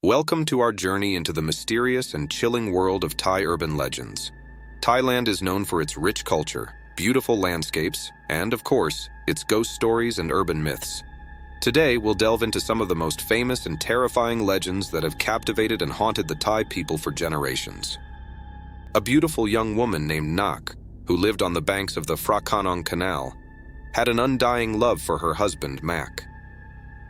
Welcome to our journey into the mysterious and chilling world of Thai urban legends. Thailand is known for its rich culture, beautiful landscapes, and, of course, its ghost stories and urban myths. Today, we'll delve into some of the most famous and terrifying legends that have captivated and haunted the Thai people for generations. A beautiful young woman named Nak, who lived on the banks of the Phi Tai Hong Canal, had an undying love for her husband, Mak.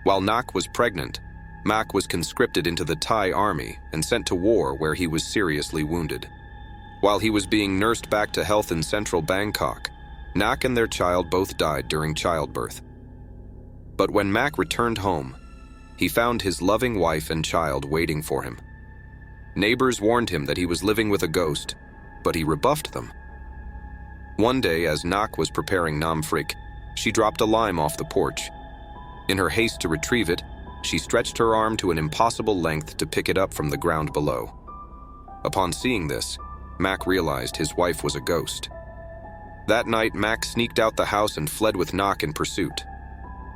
While Nak was pregnant, Mak was conscripted into the Thai army and sent to war where he was seriously wounded. While he was being nursed back to health in central Bangkok, Nak and their child both died during childbirth. But when Mak returned home, he found his loving wife and child waiting for him. Neighbors warned him that he was living with a ghost, but he rebuffed them. One day, as Nak was preparing nam phrik, she dropped a lime off the porch. In her haste to retrieve it, she stretched her arm to an impossible length to pick it up from the ground below. Upon seeing this, Mak realized his wife was a ghost. That night, Mak sneaked out the house and fled with Nak in pursuit.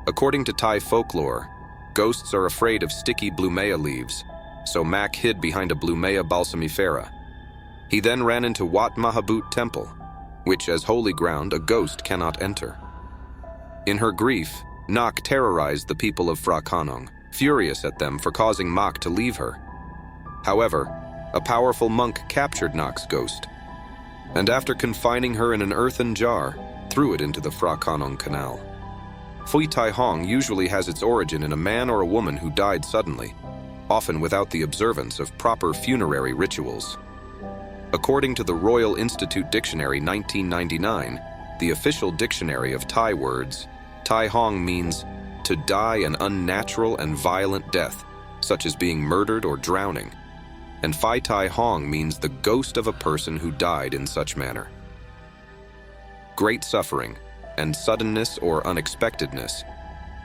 According to Thai folklore, ghosts are afraid of sticky blumea leaves, so Mak hid behind a blumea balsamifera. He then ran into Wat Mahabut temple, which, as holy ground, a ghost cannot enter. In her grief, Nak terrorized the people of Phi Tai Hong, furious at them for causing Mak to leave her. However, a powerful monk captured Nak's ghost, and after confining her in an earthen jar, threw it into the Phi Tai Hong Canal. Phi Tai Hong usually has its origin in a man or a woman who died suddenly, often without the observance of proper funerary rituals. According to the Royal Institute Dictionary 1999, the official dictionary of Thai words, Tai Hong means to die an unnatural and violent death, such as being murdered or drowning, and Phi Tai Hong means the ghost of a person who died in such manner. Great suffering and suddenness or unexpectedness,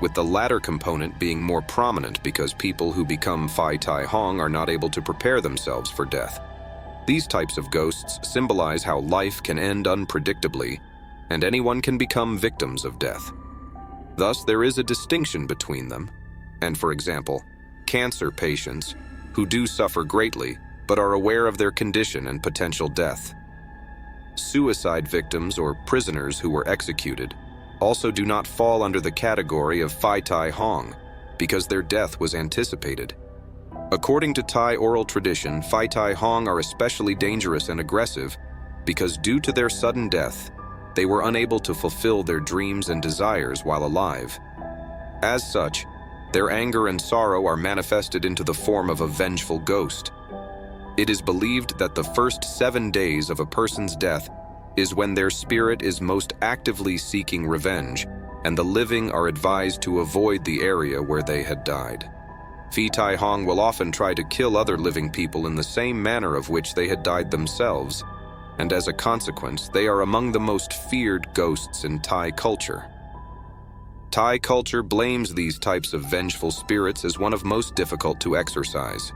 with the latter component being more prominent because people who become Phi Tai Hong are not able to prepare themselves for death. These types of ghosts symbolize how life can end unpredictably, and anyone can become victims of death. Thus, there is a distinction between them, and for example, cancer patients who do suffer greatly but are aware of their condition and potential death. Suicide victims or prisoners who were executed also do not fall under the category of Phi Tai Hong because their death was anticipated. According to Thai oral tradition, Phi Tai Hong are especially dangerous and aggressive because due to their sudden death, they were unable to fulfill their dreams and desires while alive. As such, their anger and sorrow are manifested into the form of a vengeful ghost. It is believed that the first 7 days of a person's death is when their spirit is most actively seeking revenge, and the living are advised to avoid the area where they had died. Phi Tai Hong will often try to kill other living people in the same manner of which they had died themselves, and as a consequence, they are among the most feared ghosts in Thai culture. Thai culture blames these types of vengeful spirits as one of most difficult to exorcise.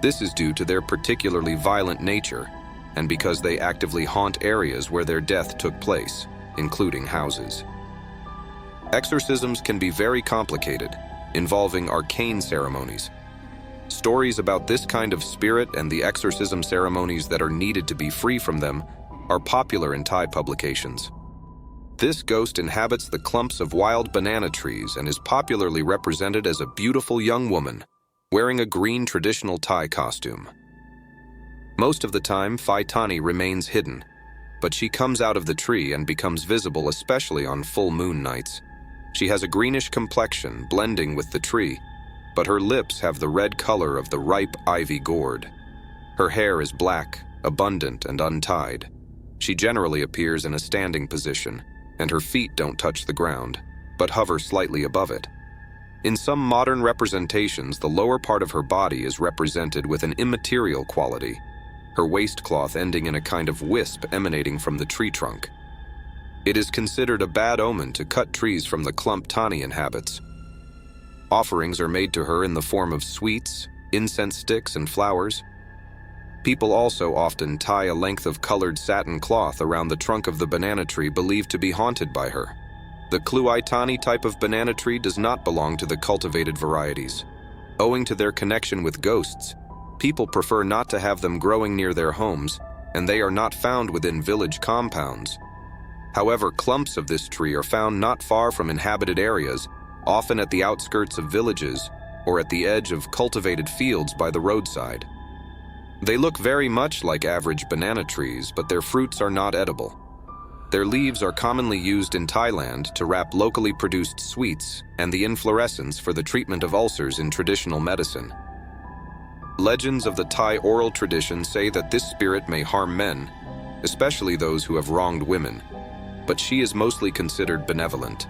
This is due to their particularly violent nature, and because they actively haunt areas where their death took place, including houses. Exorcisms can be very complicated, involving arcane ceremonies. Stories about this kind of spirit and the exorcism ceremonies that are needed to be free from them are popular in Thai publications. This ghost inhabits the clumps of wild banana trees and is popularly represented as a beautiful young woman wearing a green traditional Thai costume. Most of the time, Phi Tani remains hidden, but she comes out of the tree and becomes visible especially on full moon nights. She has a greenish complexion blending with the tree, but her lips have the red color of the ripe ivy gourd. Her hair is black, abundant, and untied. She generally appears in a standing position, and her feet don't touch the ground, but hover slightly above it. In some modern representations, the lower part of her body is represented with an immaterial quality, her waistcloth ending in a kind of wisp emanating from the tree trunk. It is considered a bad omen to cut trees from the clump Tani inhabits. Offerings are made to her in the form of sweets, incense sticks, and flowers. People also often tie a length of colored satin cloth around the trunk of the banana tree believed to be haunted by her. The Kluai Tani type of banana tree does not belong to the cultivated varieties. Owing to their connection with ghosts, people prefer not to have them growing near their homes, and they are not found within village compounds. However, clumps of this tree are found not far from inhabited areas, often at the outskirts of villages or at the edge of cultivated fields by the roadside. They look very much like average banana trees, but their fruits are not edible. Their leaves are commonly used in Thailand to wrap locally produced sweets and the inflorescence for the treatment of ulcers in traditional medicine. Legends of the Thai oral tradition say that this spirit may harm men, especially those who have wronged women, but she is mostly considered benevolent.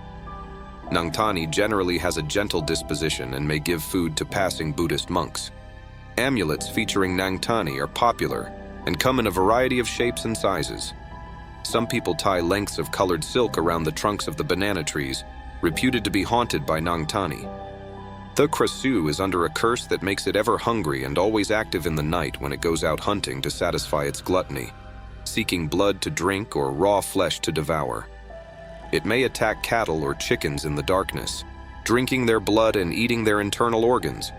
Nang Tani generally has a gentle disposition and may give food to passing Buddhist monks. Amulets featuring Nang Tani are popular and come in a variety of shapes and sizes. Some people tie lengths of colored silk around the trunks of the banana trees, reputed to be haunted by Nang Tani. The Krasue is under a curse that makes it ever hungry and always active in the night when it goes out hunting to satisfy its gluttony, seeking blood to drink or raw flesh to devour. It may attack cattle or chickens in the darkness, drinking their blood and eating their internal organs.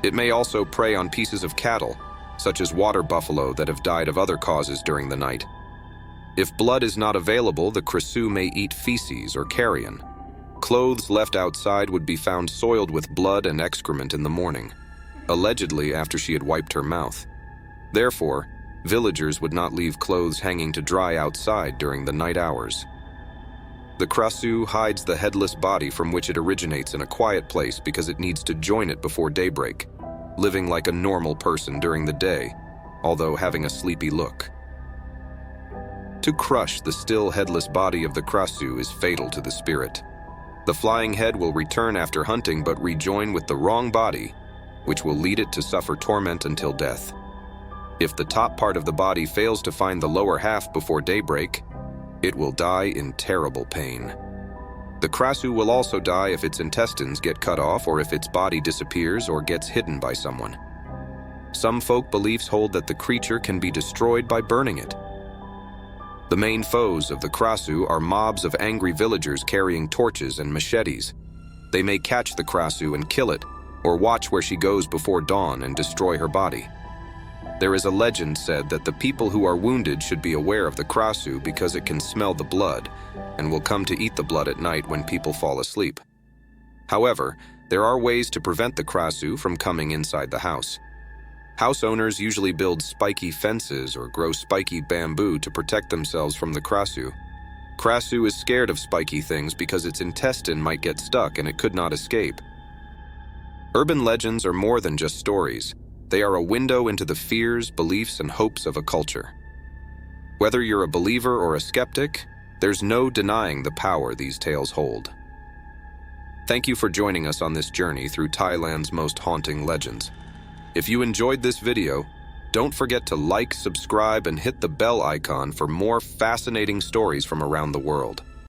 It may also prey on pieces of cattle, such as water buffalo that have died of other causes during the night. If blood is not available, the Krasue may eat feces or carrion. Clothes left outside would be found soiled with blood and excrement in the morning, allegedly after she had wiped her mouth. Therefore, villagers would not leave clothes hanging to dry outside during the night hours. The Krasue hides the headless body from which it originates in a quiet place because it needs to join it before daybreak, living like a normal person during the day, although having a sleepy look. To crush the still headless body of the Krasue is fatal to the spirit. The flying head will return after hunting but rejoin with the wrong body, which will lead it to suffer torment until death. If the top part of the body fails to find the lower half before daybreak, it will die in terrible pain. The Krasue will also die if its intestines get cut off or if its body disappears or gets hidden by someone. Some folk beliefs hold that the creature can be destroyed by burning it. The main foes of the Krasue are mobs of angry villagers carrying torches and machetes. They may catch the Krasue and kill it, or watch where she goes before dawn and destroy her body. There is a legend said that the people who are wounded should be aware of the Krasue because it can smell the blood and will come to eat the blood at night when people fall asleep. However, there are ways to prevent the Krasue from coming inside the house. House owners usually build spiky fences or grow spiky bamboo to protect themselves from the Krasue. Krasue is scared of spiky things because its intestine might get stuck and it could not escape. Urban legends are more than just stories. They are a window into the fears, beliefs, and hopes of a culture. Whether you're a believer or a skeptic, there's no denying the power these tales hold. Thank you for joining us on this journey through Thailand's most haunting legends. If you enjoyed this video, don't forget to like, subscribe, and hit the bell icon for more fascinating stories from around the world.